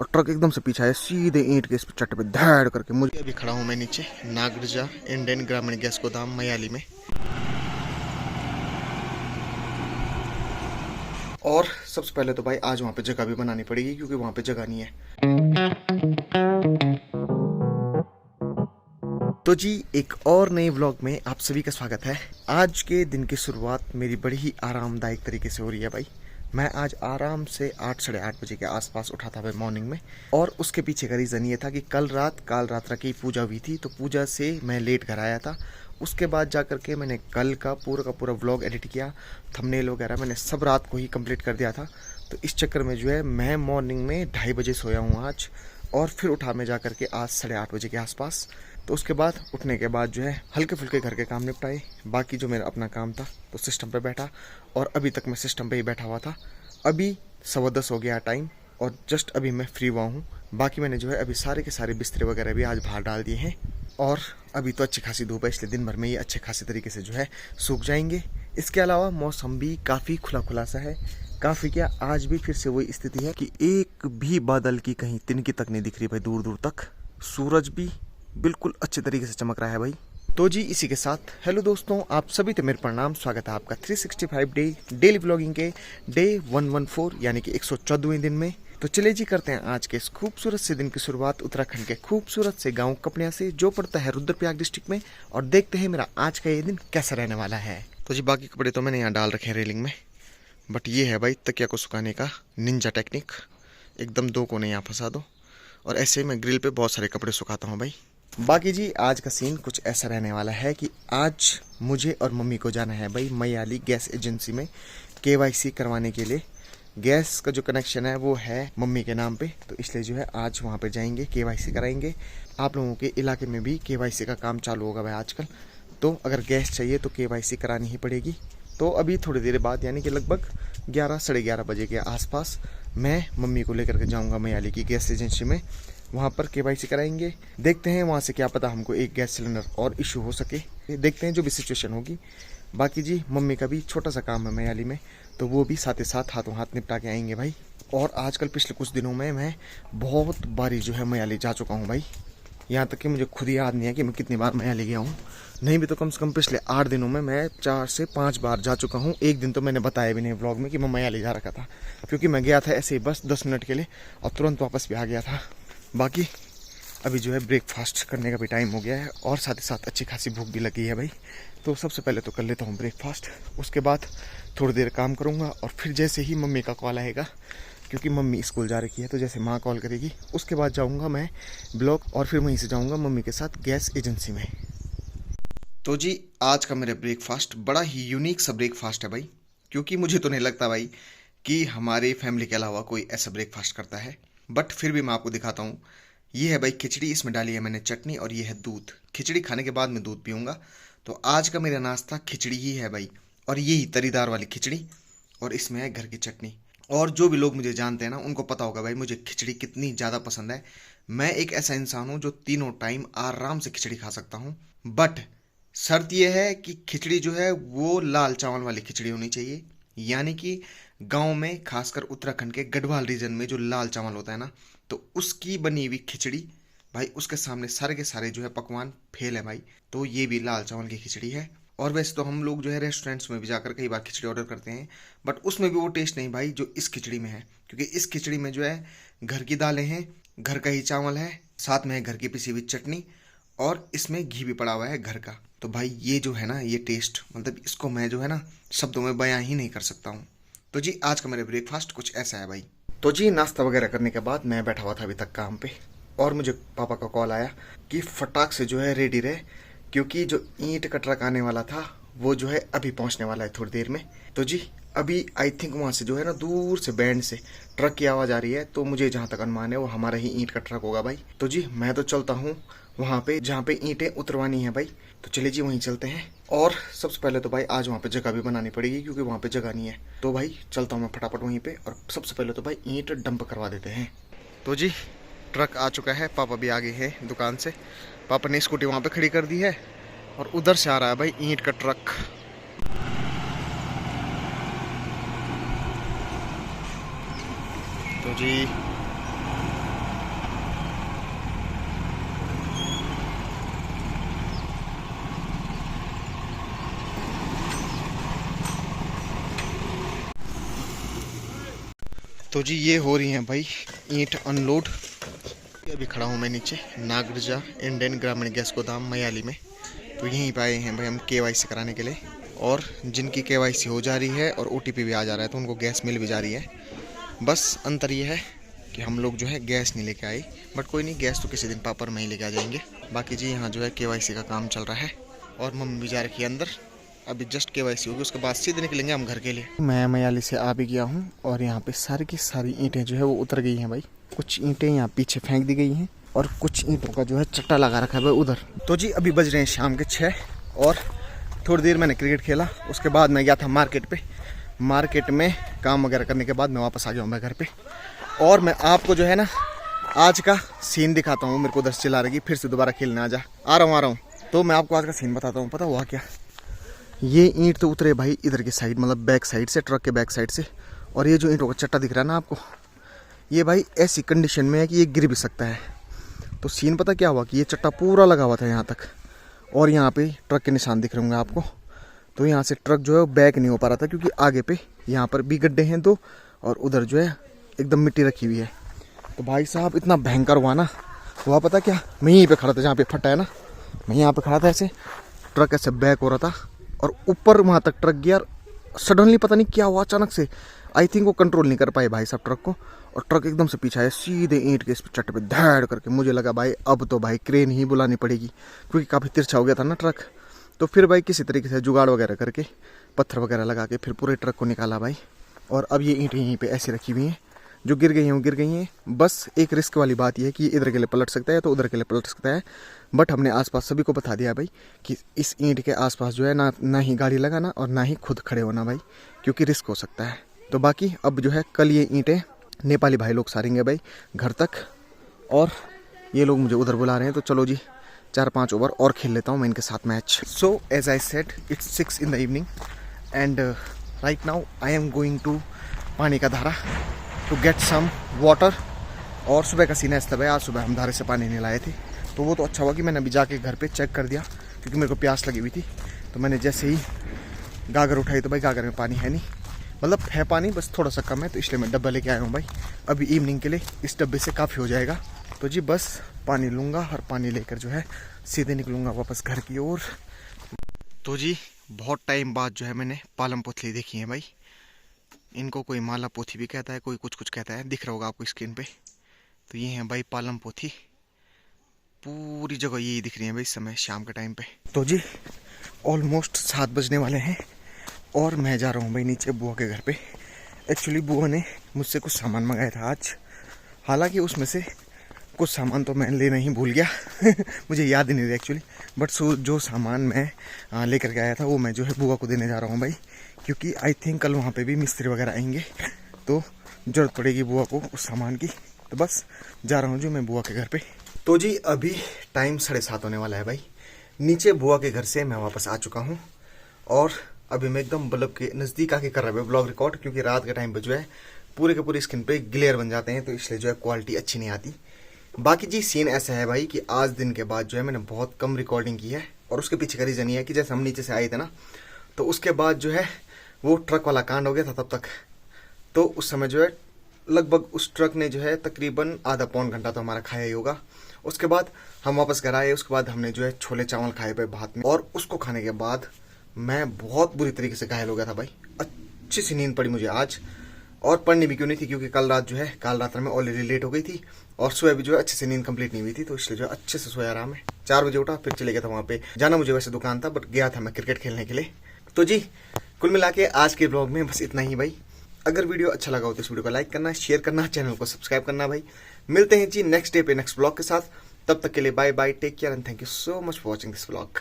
और ट्रक एकदम से पीछे आया, सीधे ईंट के इस चट्टे पे धैड़ करके। मुझे अभी खड़ा हूँ मैं नीचे नागरजा इंडियन ग्रामीण गैस गोदाम मयाली में। और सबसे पहले तो भाई आज वहाँ पे जगह भी बनानी पड़ेगी, क्योंकि वहाँ पे जगह नहीं है। तो जी एक और नए व्लॉग में आप सभी का स्वागत है। आज के दिन की शुरुआत मेरी बड़ी ही आरामदायक तरीके से हो रही है भाई। मैं आज आराम से 8 साढ़े 8 बजे के आसपास उठा था भाई मॉर्निंग में। और उसके पीछे का रीज़न ये था कि काल रात की पूजा हुई थी, तो पूजा से मैं लेट घर आया था। उसके बाद जा कर के मैंने कल का पूरा व्लॉग एडिट किया, थंबनेल वगैरह मैंने सब रात को ही कंप्लीट कर दिया था। तो इस चक्कर में जो है मैं मॉर्निंग में 2:30 बजे सोया हूँ आज, और फिर उठा मैं जा कर के आज 8:30 बजे के आसपास। तो उसके बाद उठने के बाद जो है हल्के फुल्के घर के काम निपटाए, बाकी जो मेरा अपना काम था तो सिस्टम पे बैठा, और अभी तक मैं सिस्टम पे ही बैठा हुआ था। अभी 10:15 हो गया टाइम, और जस्ट अभी मैं फ्री हुआ हूँ। बाकी मैंने जो है अभी सारे के सारे बिस्तरे वगैरह भी आज बाहर डाल दिए हैं, और अभी तो अच्छी खासी धूप है, इसलिए दिन भर में ये अच्छे खासे तरीके से जो है सूख जाएंगे। इसके अलावा मौसम भी काफ़ी खुला खुला सा है। काफ़ी क्या, आज भी फिर से वही स्थिति है कि एक भी बादल की कहीं तिनकी तक नहीं दिख रही भाई, दूर दूर तक। सूरज भी बिल्कुल अच्छे तरीके से चमक रहा है भाई। तो जी इसी के साथ हेलो दोस्तों, आप सभी तो मेरे प्रणाम, स्वागत है आपका 365 डे डेली व्लॉगिंग के डे 114 यानी कि 114वें दिन में। तो चलिए जी करते हैं आज के इस खूबसूरत से दिन की शुरुआत उत्तराखंड के खूबसूरत से गांव कपड़िया से, जो पड़ता है रुद्रप्रयाग डिस्ट्रिक्ट में, और देखते हैं मेरा आज का ये दिन कैसा रहने वाला है। तो जी बाकी कपड़े तो मैंने यहाँ डाल रखे हैं रेलिंग में, बट ये है भाई तकिया को सुखाने का निंजा टेक्निक। एकदम 2 कोने यहाँ फंसा दो, और ऐसे ही मैं ग्रिल पे बहुत सारे कपड़े सुखाता हूँ भाई। बाकी जी आज का सीन कुछ ऐसा रहने वाला है कि आज मुझे और मम्मी को जाना है भाई मयाली गैस एजेंसी में KYC करवाने के लिए। गैस का जो कनेक्शन है वो है मम्मी के नाम पे, तो इसलिए जो है आज वहाँ पे जाएंगे, KYC कराएंगे। आप लोगों के इलाके में भी KYC का काम चालू होगा भाई आजकल, तो अगर गैस चाहिए तो KYC करानी ही पड़ेगी। तो अभी थोड़ी देर बाद यानी कि लगभग 11 साढ़े 11 बजे के आसपास मैं मम्मी को लेकर के जाऊँगा मयाली की गैस एजेंसी में। वहाँ पर KYC कराएंगे, देखते हैं वहाँ से क्या पता हमको एक गैस सिलेंडर और इशू हो सके, देखते हैं जो भी सिचुएशन होगी। बाकी जी मम्मी का भी छोटा सा काम है मयाली में, तो वो भी साथ ही साथ हाथों हाथ निपटा के आएंगे भाई। और आजकल पिछले कुछ दिनों में मैं बहुत बारी जो है मयाली जा चुका हूँ भाई, यहाँ तक कि मुझे खुद ही याद नहीं है कि मैं कितनी बार मयाली गया हूँ। नहीं भी तो कम से कम पिछले 8 दिनों में मैं 4 से 5 बार जा चुका हूँ। एक दिन तो मैंने बताया भी नहीं व्लॉग में कि मैं मयाली जा रखा था, क्योंकि मैं गया था ऐसे ही बस 10 मिनट के लिए और तुरंत वापस भी आ गया था। बाकी अभी जो है ब्रेकफास्ट करने का भी टाइम हो गया है, और साथ ही साथ अच्छी खासी भूख भी लगी है भाई। तो सबसे पहले तो कर लेता हूँ ब्रेकफास्ट, उसके बाद थोड़ी देर काम करूँगा, और फिर जैसे ही मम्मी का कॉल आएगा, क्योंकि मम्मी स्कूल जा रखी है, तो जैसे माँ कॉल करेगी उसके बाद जाऊँगा मैं ब्लॉक, और फिर वहीं से जाऊँगा मम्मी के साथ गैस एजेंसी में। तो जी आज का मेरा ब्रेकफास्ट बड़ा ही यूनिक सा ब्रेकफास्ट है भाई, क्योंकि मुझे तो नहीं लगता भाई कि हमारी फैमिली के अलावा कोई ऐसा ब्रेकफास्ट करता है, बट फिर भी मैं आपको दिखाता हूँ। ये है भाई खिचड़ी, इसमें डाली है मैंने चटनी, और ये है दूध। खिचड़ी खाने के बाद मैं दूध पीऊँगा। तो आज का मेरा नाश्ता खिचड़ी ही है भाई, और यही तरीदार वाली खिचड़ी, और इसमें है घर की चटनी। और जो भी लोग मुझे जानते हैं ना, उनको पता होगा भाई मुझे खिचड़ी कितनी ज़्यादा पसंद है। मैं एक ऐसा इंसान हूँ जो तीनों टाइम आराम से खिचड़ी खा सकता हूँ, बट शर्त यह है कि खिचड़ी जो है वो लाल चावल वाली खिचड़ी होनी चाहिए। यानी कि गांव में, खासकर उत्तराखंड के गढ़वाल रीजन में जो लाल चावल होता है ना, तो उसकी बनी हुई खिचड़ी भाई, उसके सामने सारे के सारे जो है पकवान फेल है भाई। तो ये भी लाल चावल की खिचड़ी है। और वैसे तो हम लोग जो है रेस्टोरेंट्स में भी जाकर कई बार खिचड़ी ऑर्डर करते हैं, बट उसमें भी वो टेस्ट नहीं भाई जो इस खिचड़ी में है, क्योंकि इस खिचड़ी में जो है घर की दालें हैं, घर का ही चावल है, साथ में है घर की पिसी हुई चटनी, और इसमें घी भी पड़ा हुआ है घर का। तो भाई ये जो है ना, ये टेस्ट मतलब इसको मैं जो है ना शब्दों में बयां ही नहीं कर सकता हूँ। तो जी आज का मेरा ब्रेकफास्ट कुछ ऐसा है भाई। तो जी नाश्ता वगैरह करने के बाद मैं बैठा हुआ था अभी तक काम पे, और मुझे पापा का कॉल आया कि फटाक से जो है रेडी रहे, क्योंकि जो ईंट का ट्रक आने वाला था वो जो है अभी पहुंचने वाला है थोड़ी देर में। तो जी अभी आई थिंक वहाँ से जो है ना दूर से बैंड से ट्रक की आवाज़ आ रही है, तो मुझे जहाँ तक अनुमान है वो हमारा ही ईंट का ट्रक होगा भाई। तो जी मैं तो चलता हूँ वहाँ पे जहाँ पे ईंटें उतरवानी है भाई। तो चलिए जी वहीं चलते हैं, और सबसे पहले तो भाई आज वहाँ पे जगह भी बनानी पड़ेगी, क्योंकि वहाँ पे जगह नहीं है। तो भाई चलता हूँ मैं फटाफट वहीं पे, और सबसे पहले तो भाई ईंट डंप करवा देते हैं। तो जी ट्रक आ चुका है, पापा भी आ गए हैं दुकान से। पापा ने स्कूटी वहाँ पे खड़ी कर दी है, और उधर से आ रहा है भाई ईंट का ट्रक। तो जी तो जी ये हो रही हैं भाई ईंट अनलोड। अभी खड़ा हूँ मैं नीचे नागरजा इंडियन ग्रामीण गैस गोदाम मयाली में। तो यहीं पे आए हैं भाई हम KYC कराने के लिए, और जिनकी KYC हो जा रही है और OTP भी आ जा रहा है तो उनको गैस मिल भी जा रही है। बस अंतर ये है कि हम लोग जो है गैस नहीं लेके आए, बट कोई नहीं, गैस तो किसी दिन पापर में ही लेके आ जाएंगे। बाकी जी यहाँ जो है KYC का काम चल रहा है और मम्मी भी जा रखी है अंदर। अभी जस्ट KYC होगी, उसके बाद सीधे निकलेंगे हम घर के लिए। मैं मयाली से आ भी गया हूँ और यहाँ पे सारी की सारी ईंटें जो है वो उतर गई हैं भाई। कुछ ईंटें यहाँ पीछे फेंक दी गई हैं और कुछ ईंटों का जो है चट्टा लगा रखा है भाई उधर। तो जी अभी बज रहे हैं शाम के 6 और थोड़ी देर मैंने क्रिकेट खेला, उसके बाद मैं गया था मार्केट पे। मार्केट में काम वगैरह करने के बाद मैं वापस आ गया हूँ मैं घर पे। और मैं आपको जो है ना आज का सीन दिखाता हूँ। मेरे को 10 चिल्ला रही फिर से दोबारा खेलने आ रहा हूँ। तो मैं आपको आज का सीन बताता हूँ। पता हुआ क्या, ये ईंट तो उतरे भाई इधर की साइड, मतलब बैक साइड से, ट्रक के बैक साइड से। और ये जो ईंटों का चट्टा दिख रहा है ना आपको, ये भाई ऐसी कंडीशन में है कि ये गिर भी सकता है। तो सीन पता क्या हुआ कि ये चट्टा पूरा लगा हुआ था यहाँ तक, और यहाँ पे ट्रक के निशान दिख रहे होंगे आपको। तो यहाँ से ट्रक जो है वो बैक नहीं हो पा रहा था, क्योंकि आगे पे यहाँ पर भी गड्ढे हैं 2 और उधर जो है एकदम मिट्टी रखी हुई है। तो भाई साहब इतना भयंकर हुआ ना, हुआ पता क्या, मैं यहीं पे खड़ा था जहाँ पे फटा है ना, मैं यहाँ पे खड़ा था, ऐसे ट्रक ऐसे बैक हो रहा था और ऊपर वहाँ तक ट्रक गया। सडनली पता नहीं क्या हुआ, अचानक से आई थिंक वो कंट्रोल नहीं कर पाए भाई साहब ट्रक को, और ट्रक एकदम से पीछे आया सीधे ईंट के इस चट्टे पे धड़ करके। मुझे लगा भाई अब तो भाई क्रेन ही बुलानी पड़ेगी, क्योंकि काफ़ी तिरछा हो गया था ना ट्रक। तो फिर भाई किसी तरीके से जुगाड़ वगैरह करके पत्थर वगैरह लगा के फिर पूरे ट्रक को निकाला भाई। और अब ये ईंटें यहीं पे ऐसी रखी हुई हैं, जो गिर गई हैं वो गिर गई हैं। बस एक रिस्क वाली बात यह है कि इधर के लिए पलट सकता है तो उधर के लिए पलट सकता है। बट हमने आसपास सभी को बता दिया भाई कि इस ईंट के आसपास जो है ना ही गाड़ी लगाना और ना ही खुद खड़े होना भाई, क्योंकि रिस्क हो सकता है। तो बाकी अब जो है कल ये ईंटें नेपाली भाई लोग सारेंगे भाई घर तक, और ये लोग मुझे उधर बुला रहे हैं। तो चलो जी 4-5 ओवर और खेल लेता हूँ मैं इनके साथ match. So as I said it's 6 in the evening and right now I am going to पानी का धारा टू गेट सम वाटर। और सुबह का सीन ऐसा था भाई, आज सुबह हम धारे से पानी नहीं लाए थे, तो वो तो अच्छा हुआ कि मैंने अभी जाके घर पे चेक कर दिया, क्योंकि मेरे को प्यास लगी हुई थी। तो मैंने जैसे ही गागर उठाई तो भाई गागर में पानी है नहीं, मतलब है पानी बस थोड़ा सा कम है, तो इसलिए मैं डब्बा लेके आया हूँ भाई। अभी इवनिंग के लिए इस डब्बे से काफ़ी हो जाएगा। तो जी बस पानी लूँगा और पानी लेकर जो है सीधे निकलूँगा वापस घर की ओर। तो जी बहुत टाइम बाद जो है मैंने पालम पोथली देखी है भाई। इनको कोई माला पोथी भी कहता है, कोई कुछ कुछ कहता है, दिख रहा होगा आपको स्क्रीन पे। तो ये है भाई पालम पोथी, पूरी जगह यही दिख रही है भाई इस समय शाम के टाइम पे। तो जी ऑलमोस्ट 7 बजने वाले हैं और मैं जा रहा हूँ भाई नीचे बुआ के घर पे। एक्चुअली बुआ ने मुझसे कुछ सामान मंगाया था आज, हालांकि उसमें से कुछ सामान तो मैं लेना ही भूल गया मुझे याद ही नहीं रहा एक्चुअली। बट जो सामान मैं लेकर के आया था वो मैं जो है बुआ को देने जा रहा हूँ भाई, क्योंकि आई थिंक कल वहाँ पे भी मिस्त्री वगैरह आएंगे तो ज़रूरत पड़ेगी बुआ को उस सामान की। तो बस जा रहा हूँ जो मैं बुआ के घर पे। तो जी अभी टाइम 7:30 होने वाला है भाई। नीचे बुआ के घर से मैं वापस आ चुका हूँ और अभी मैं एकदम बल्ब के नज़दीक आके कर रहा हूँ ब्लॉग रिकॉर्ड, क्योंकि रात के टाइम पर जो है पूरे के पूरे स्क्रीन पे ग्लेयर बन जाते हैं, तो इसलिए जो है क्वालिटी अच्छी नहीं आती। बाकी जी सीन ऐसा है भाई कि आज दिन के बाद जो है मैंने बहुत कम रिकॉर्डिंग की है, और उसके पीछे का रीज़न ये है कि जैसे हम नीचे से आए थे ना, तो उसके बाद जो है वो ट्रक वाला कांड हो गया था तब तक। तो उस समय जो है लगभग उस ट्रक ने जो है तकरीबन आधा पौन घंटा तो हमारा खाया ही होगा। उसके बाद हम वापस घर आए, उसके बाद हमने जो है छोले चावल खाए पे भात में, और उसको खाने के बाद मैं बहुत बुरी तरीके से घायल हो गया था भाई। अच्छी सी नींद पड़ी मुझे आज, और पढ़नी भी क्यों नहीं थी, क्योंकि कल रात में ऑलरेडी लेट हो गई थी, और सुबह भी जो है अच्छे से नींद कंप्लीट नहीं हुई थी, तो इसलिए जो है अच्छे से सोया आराम है। 4 बजे उठा, फिर चले गया था वहाँ पे, जाना मुझे वैसे दुकान था बट गया था मैं क्रिकेट खेलने के लिए। तो जी कुल मिला के आज के ब्लॉग में बस इतना ही भाई। अगर वीडियो अच्छा लगा हो तो इस वीडियो को लाइक करना, शेयर करना, चैनल को सब्सक्राइब करना भाई। मिलते हैं जी नेक्स्ट डे पे नेक्स्ट ब्लॉग के साथ, तब तक के लिए bye bye, take care and thank you so much for watching this blog.